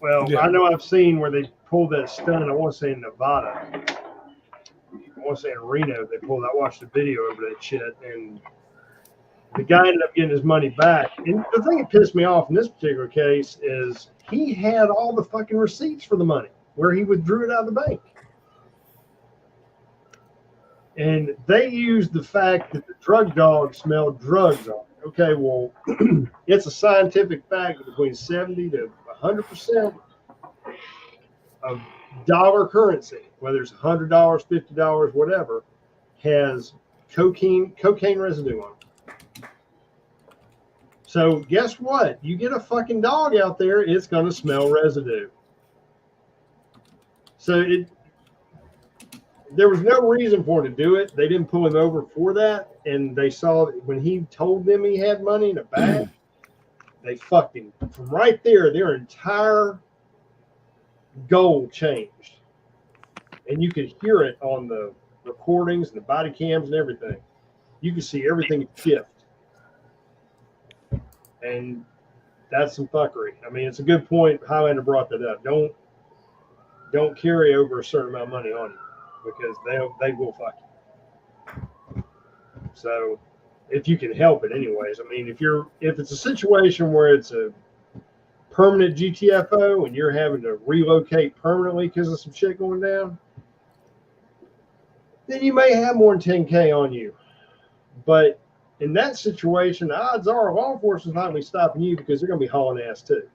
Well, yeah. I know I've seen where they pulled that stunt, I want to say in Nevada, I want to say in Reno, they pulled. I watched a video over that shit, and the guy ended up getting his money back. And the thing that pissed me off in this particular case is he had all the fucking receipts for the money where he withdrew it out of the bank. And they used the fact that the drug dog smelled drugs on it. Okay, well, it's a scientific fact that between 70 to 100% of dollar currency, whether it's $100, $50, whatever, has cocaine residue on it. So guess what? You get a fucking dog out there, it's going to smell residue. So there was no reason for him to do it. They didn't pull him over for that. And they saw that when he told them he had money in a bag, they fucked him. From right there, their entire goal changed. And you could hear it on the recordings and the body cams and everything. You could see everything shift. And that's some fuckery. I mean, it's a good point. Highlander brought that up. Don't carry over a certain amount of money on you, because they will fuck you. So if you can help it anyways, I mean, if it's a situation where it's a permanent GTFO and you're having to relocate permanently because of some shit going down, then you may have more than 10K on you. But in that situation, the odds are law enforcement's not going to be stopping you because they're going to be hauling ass too.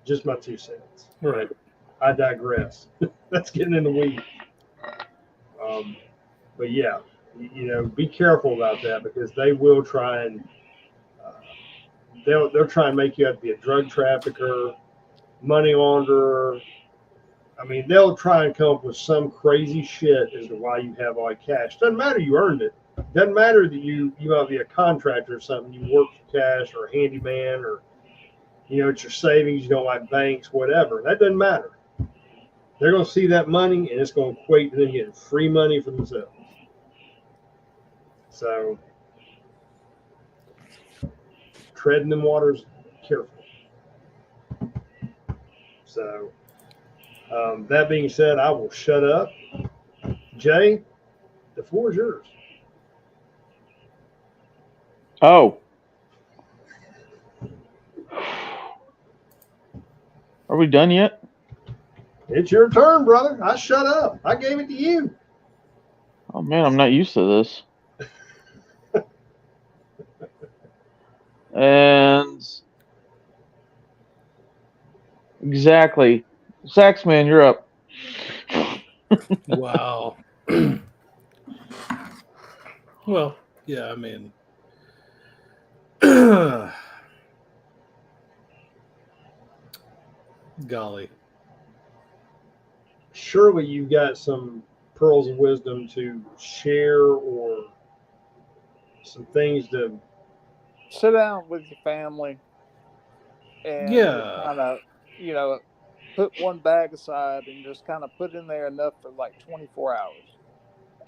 Just my 2 cents. Right. I digress. That's getting in the weeds. But yeah, be careful about that, because they will try and they'll try and make you have to be a drug trafficker, money launderer. I mean, they'll try and come up with some crazy shit as to why you have all that cash. Doesn't matter you earned it. Doesn't matter that you might be a contractor or something. You work for cash or a handyman, or it's your savings. You don't like banks, whatever. That doesn't matter. They're going to see that money, and it's going to equate to them getting free money for themselves. So, treading them waters carefully. So, that being said, I will shut up. Jay, the floor is yours. Oh. Are we done yet? It's your turn, brother. I shut up. I gave it to you. Oh, man, I'm not used to this. And exactly. Saxman, you're up. Wow. Well, yeah, I mean, golly. Surely you got some pearls of wisdom to share, or some things to Sit down with your family and Yeah. kind of, put one bag aside and just kind of put in there enough for like 24 hours.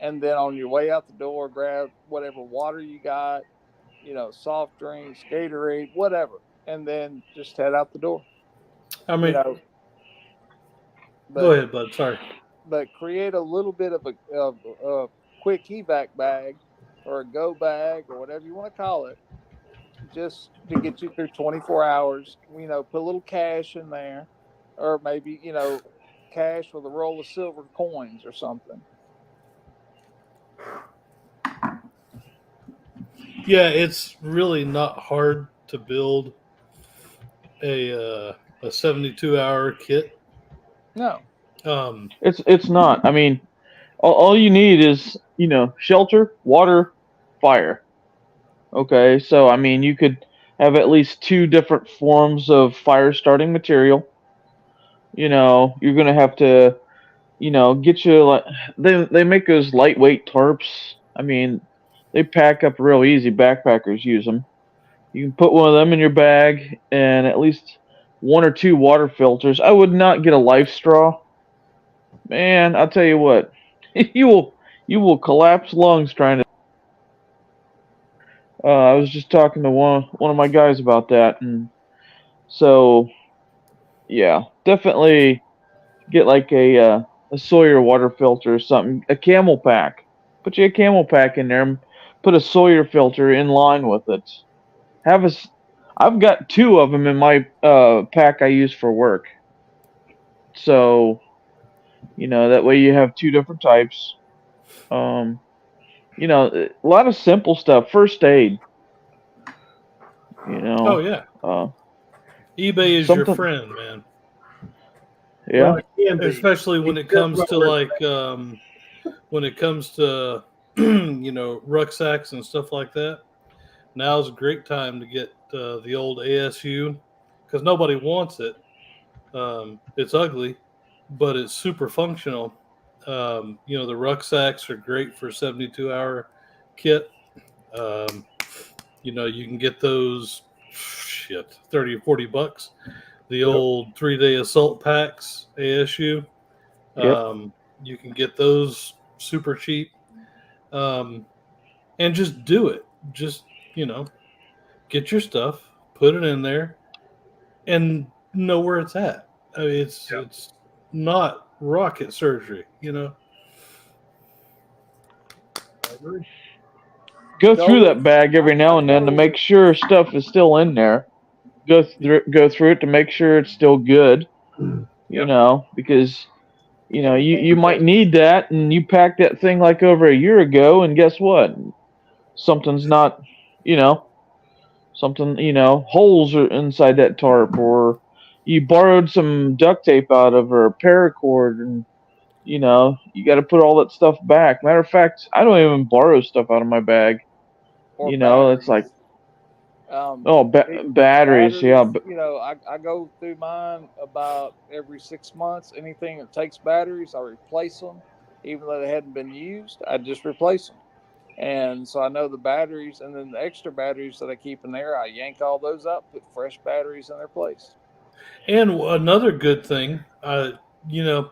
And then on your way out the door, grab whatever water you got, soft drinks, Gatorade, whatever. And then just head out the door. I mean, But, go ahead, bud. Sorry. But create a little bit of a quick evac bag, or a go bag, or whatever you want to call it, just to get you through 24 hours. Put a little cash in there, or maybe, cash with a roll of silver coins or something. Yeah, it's really not hard to build a 72-hour kit. No. It's not. I mean, all you need is, shelter, water, fire. Okay, so I mean, you could have at least 2 different forms of fire starting material. You're gonna have to, get you, like, they make those lightweight tarps. I mean, they pack up real easy. Backpackers use them. You can put one of them in your bag, and at least 1 or 2 water filters. I would not get a life straw. Man, I'll tell you what, you will collapse lungs trying to. I was just talking to one of my guys about that, and so yeah, definitely get like a a Sawyer water filter or something, a Camel pack. Put you a Camel pack in there and put a Sawyer filter in line with it. I've got 2 of them in my pack I use for work. So, that way you have 2 different types. A lot of simple stuff. First aid. Oh yeah, Uh, eBay is your something. friend, man. Yeah. Well, it can be. Especially when it comes to rucksacks and stuff like that. Now's a great time to get the old ASU because nobody wants it. It's ugly, but it's super functional. The rucksacks are great for 72-hour kit. You can get those 30 or 40 bucks. The old 3-day assault packs, ASU. Yep. You can get those super cheap. And just do it. Just, get your stuff, put it in there, and know where it's at. I mean, it's not rocket surgery, I agree. Go through that bag every now and then to make sure stuff is still in there. Go through it to make sure it's still good. Because you might need that, and you packed that thing like over a year ago, and guess what? Something's not, holes are inside that tarp, or you borrowed some duct tape out of or a paracord, and you got to put all that stuff back. Matter of fact, I don't even borrow stuff out of my bag. Or It's like batteries. Yeah. I go through mine about every 6 months. Anything that takes batteries, I replace them. Even though they hadn't been used, I just replace them. And so I know the batteries, and then the extra batteries that I keep in there, I yank all those up, put fresh batteries in their place. And another good thing, you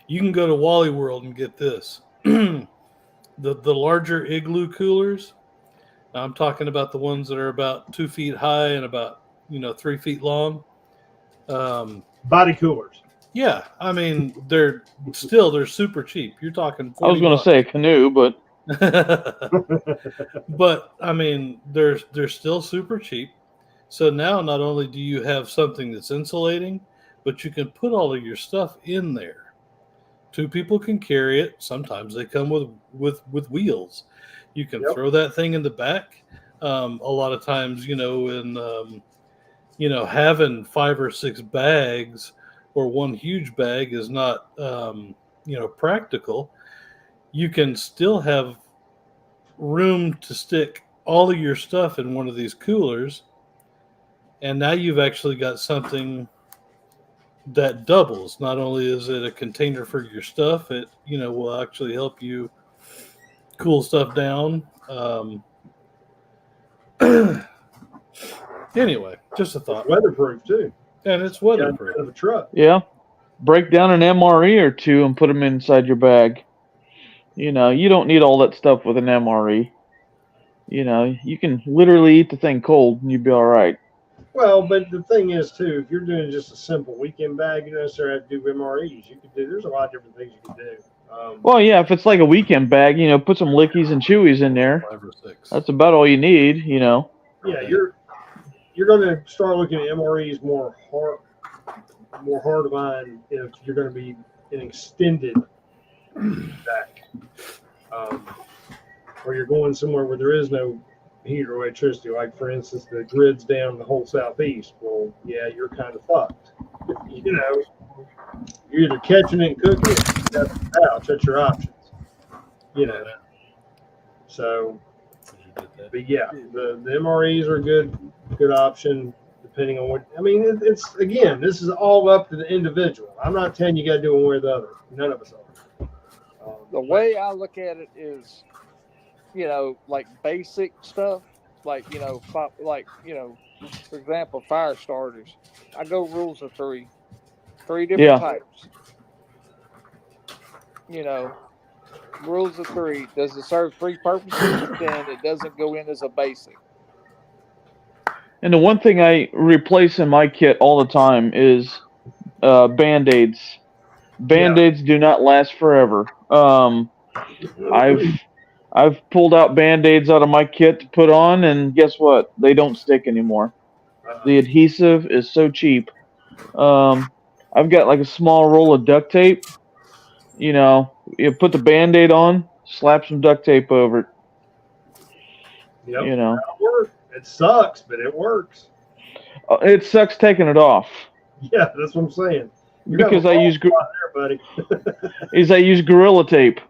can go to Wally World and get this. the larger igloo coolers. I'm talking about the ones that are about 2 feet high and about 3 feet long. Body coolers. Yeah, I mean they're super cheap. You're talking. I was going to say a canoe, but but I mean they're still super cheap. So now not only do you have something that's insulating, but you can put all of your stuff in there. 2 people can carry it. Sometimes they come with wheels. You can throw that thing in the back. A lot of times, having 5 or 6 bags or one huge bag is not, practical. You can still have room to stick all of your stuff in one of these coolers. And now you've actually got something that doubles. Not only is it a container for your stuff, it, will actually help you cool stuff down. Anyway, just a thought. Weatherproof too. And it's weatherproof. Of a truck. Yeah. Break down an MRE or 2 and put them inside your bag. You don't need all that stuff with an MRE. You can literally eat the thing cold and you'd be all right. Well, but the thing is too, if you're doing just a simple weekend bag, you don't necessarily have to do MREs. There's a lot of different things you can do. Well, yeah, if it's like a weekend bag, put some lickies and chewies in there. 5 or 6. That's about all you need, Yeah, you're going to start looking at MREs more hardline if you're going to be an extended back, or you're going somewhere where there is no heat or electricity. Like for instance, the grid's down the whole southeast. Well, yeah, you're kind of fucked. You're either catching it and cooking it, that's the pouch. That's your options. So, but yeah, the MREs are a good option depending on what. I mean, it's again, this is all up to the individual. I'm not telling you got to do one way or the other. None of us are. The way I look at it is, like basic stuff, for example, fire starters. I go rules of 3 different types. Rules of 3. Does it serve 3 purposes? Then it doesn't go in as a basic. And the one thing I replace in my kit all the time is Band-Aids. Band-Aids do not last forever. I've pulled out Band-Aids out of my kit to put on, and guess what? They don't stick anymore. The adhesive is so cheap. I've got like a small roll of duct tape. You know, you put the Band-Aid on, slap some duct tape over it. Yep. You know, That'll work. It sucks, but it works. it sucks taking it off Yeah, that's what I'm saying. because I use there, buddy. I use Gorilla Tape.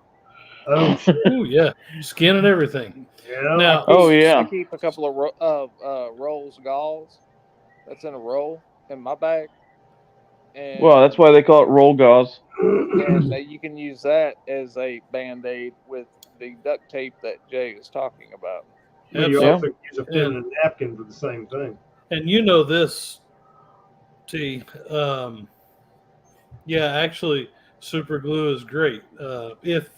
Oh shit. Ooh, yeah, skin and everything. Yeah. Now, Oh yeah. I keep a couple of rolls of gauze that's in a roll in my bag. And, Well, that's why they call it roll gauze. and you can use that as a Band-Aid with the duct tape that Jay is talking about. Well, you Yeah. also use a pen and a napkin for the same thing. and you know this, T. Yeah, actually, super glue is great. If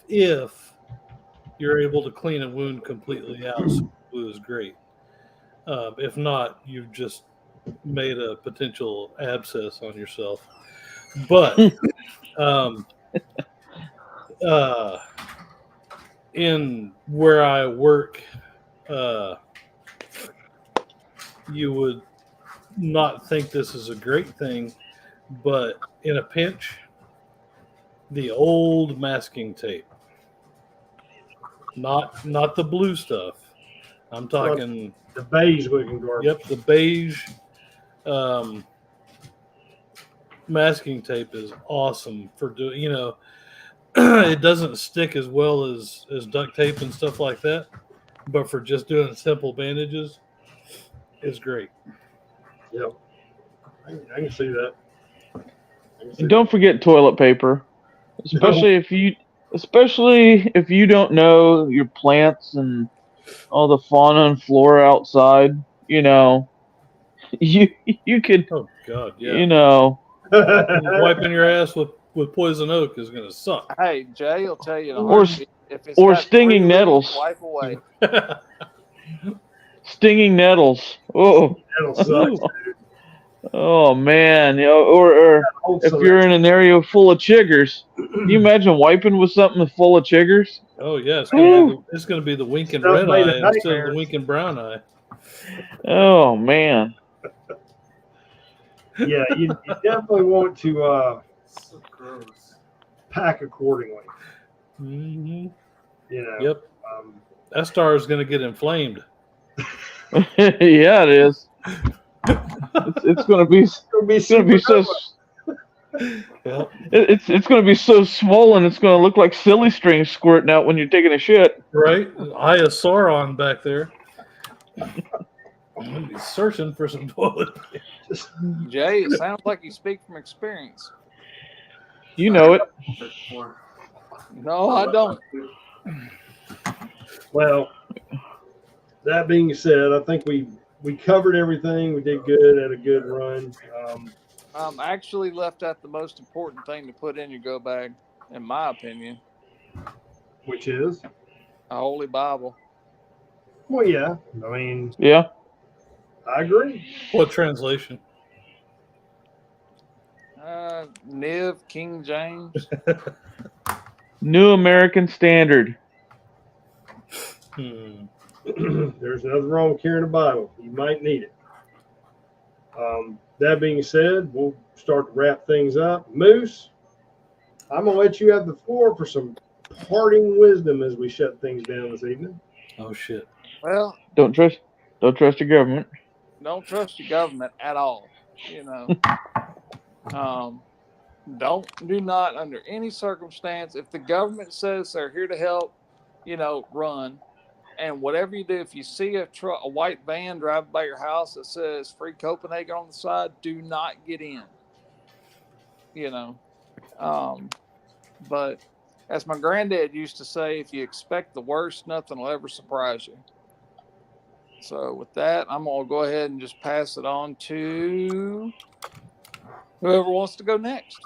you're able to clean a wound completely out, super glue is great. If not, you've just made a potential abscess on yourself. But in where I work, you would not think this is a great thing, but in a pinch, the old masking tape, not the blue stuff. I'm talking. The beige looking garbage. Yep, the beige masking tape is awesome for doing. You know, it doesn't stick as well as duct tape and stuff like that, but for just doing simple bandages, it's great. Yep. I can see that. And don't forget toilet paper, especially if you don't know your plants and all the fauna and flora outside. You know, you could, Oh God, yeah. you know, Wiping your ass with poison oak is gonna suck. Hey, Jay will tell you in a Or- heartbeat, if it's or got stinging 3 nettles. Wipe away. stinging nettles. Oh, That'll suck. oh man, you know, or if you're in an area full of chiggers, can you imagine wiping with something full of chiggers? Oh yeah, it's gonna be the winking Stuff red made eye of instead of nightmares. the winking brown eye. Oh man. Yeah, you definitely want to So gross. pack accordingly. Mm-hmm. You know. Yep, Um, that star is gonna get inflamed. Yeah, it is. It's gonna be it'll be it's gonna be so Yep. it's gonna be so swollen. It's gonna look like silly string squirting out when you're taking a shit. Right, Eye of Sauron back there. I'm gonna be searching for some toilet. Jay, it sounds like you speak from experience. You know it. No, I don't. well, that being said, I think we covered everything. We did good, had a good run. Actually left out the most important thing to put in your go bag, in my opinion, Which is, a Holy Bible. well, yeah. I mean, Yeah. I agree. What translation? Niv, King James. New American Standard. There's nothing wrong with carrying a Bible. You might need it. That being said, we'll start to wrap things up. Moose, I'm going to let you have the floor for some parting wisdom as we shut things down this evening. Oh shit. Well, Don't trust your government. don't trust your government at all. You know, do not under any circumstance, if the government says they're here to help, you know, run. And whatever you do, if you see a white van driving by your house that says Free Copenhagen on the side, do not get in. You know, but as my granddad used to say, if you expect the worst, nothing will ever surprise you. So with that, I'm going to go ahead and just pass it on to whoever wants to go next.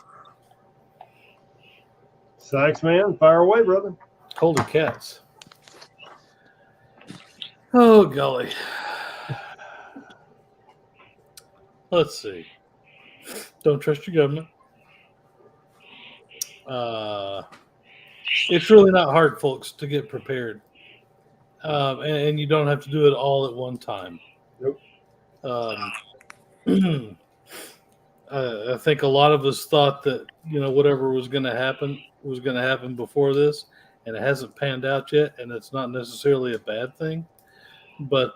Sykes, man, fire away, brother. Holy cats. Oh golly. Let's see. Don't trust your government. it's really not hard, folks, to get prepared. And you don't have to do it all at one time. Nope. I think a lot of us thought that, whatever was going to happen before this, and it hasn't panned out yet, and it's not necessarily a bad thing. But,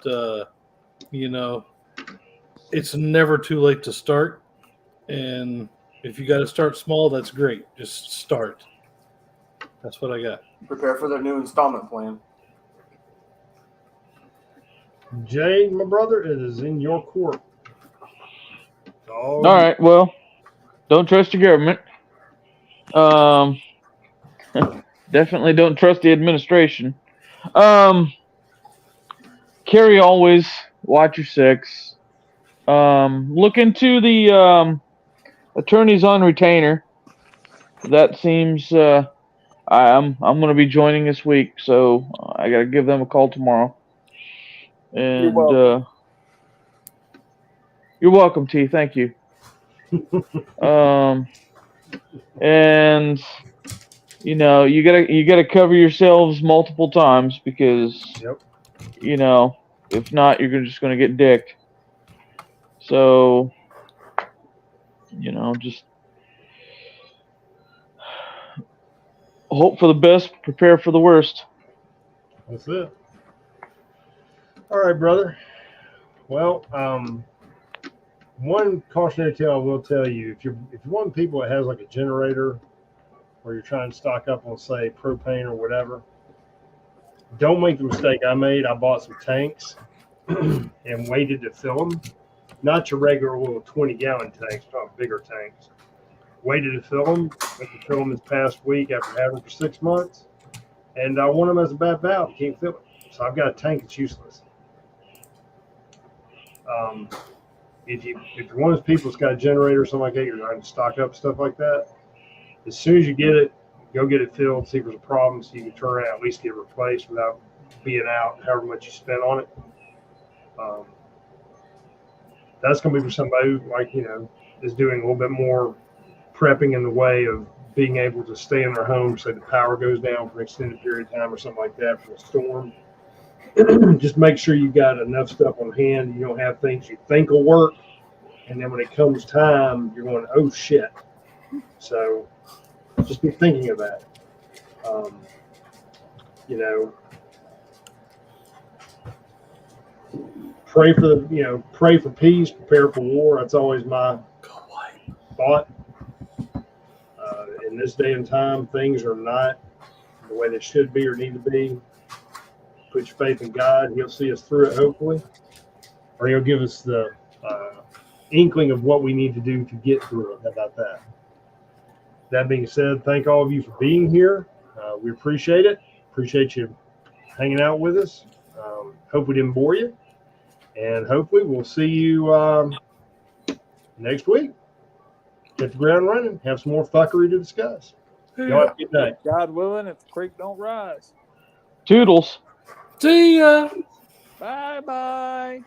it's never too late to start. And if you got to start small, that's great. Just start. That's what I got. Prepare for their new installment plan. Jay, my brother, it is in your court. All right. Well, don't trust your government. Definitely don't trust the administration. Carry always. Watch your six. Look into the attorneys on retainer. That seems. I'm going to be joining this week, so I got to give them a call tomorrow. And you're welcome, T. Thank you. And you gotta cover yourselves multiple times because if not, you're just gonna get dicked. So just hope for the best, prepare for the worst. That's it. All right, brother. Well, one cautionary tale I will tell you: if you're one of the people that has like a generator, or you're trying to stock up on, say, propane or whatever, don't make the mistake I made. I bought some tanks and waited to fill them. Not your regular little 20-gallon tanks, not bigger tanks. Waited to fill them. Went to fill them this past week after having them for 6 months, and one of them has a bad valve. You can't fill it, so I've got a tank that's useless. If you're one of those people that's got a generator or something like that, you're trying to stock up stuff like that, as soon as you get it, go get it filled, see if there's a problem, so you can turn around, at least get it replaced without being out however much you spent on it. That's going to be for somebody who, is doing a little bit more prepping in the way of being able to stay in their home, say the power goes down for an extended period of time or something like that from a storm. Just make sure you got enough stuff on hand. You don't have things you think will work, and then when it comes time, you're going, oh shit. So just be thinking of that. Pray for peace, prepare for war. That's always my thought. In this day and time, things are not the way they should be or need to be. Put your faith in God. He'll see us through it, hopefully. Or he'll give us the inkling of what we need to do to get through it. How about that? That being said, thank all of you for being here. We appreciate it. Appreciate you hanging out with us. Hope we didn't bore you. And hopefully we'll see you next week. Hit the ground running. Have some more fuckery to discuss. Y'all have a good night. God willing, if the creek don't rise. Toodles. See ya. Bye-bye.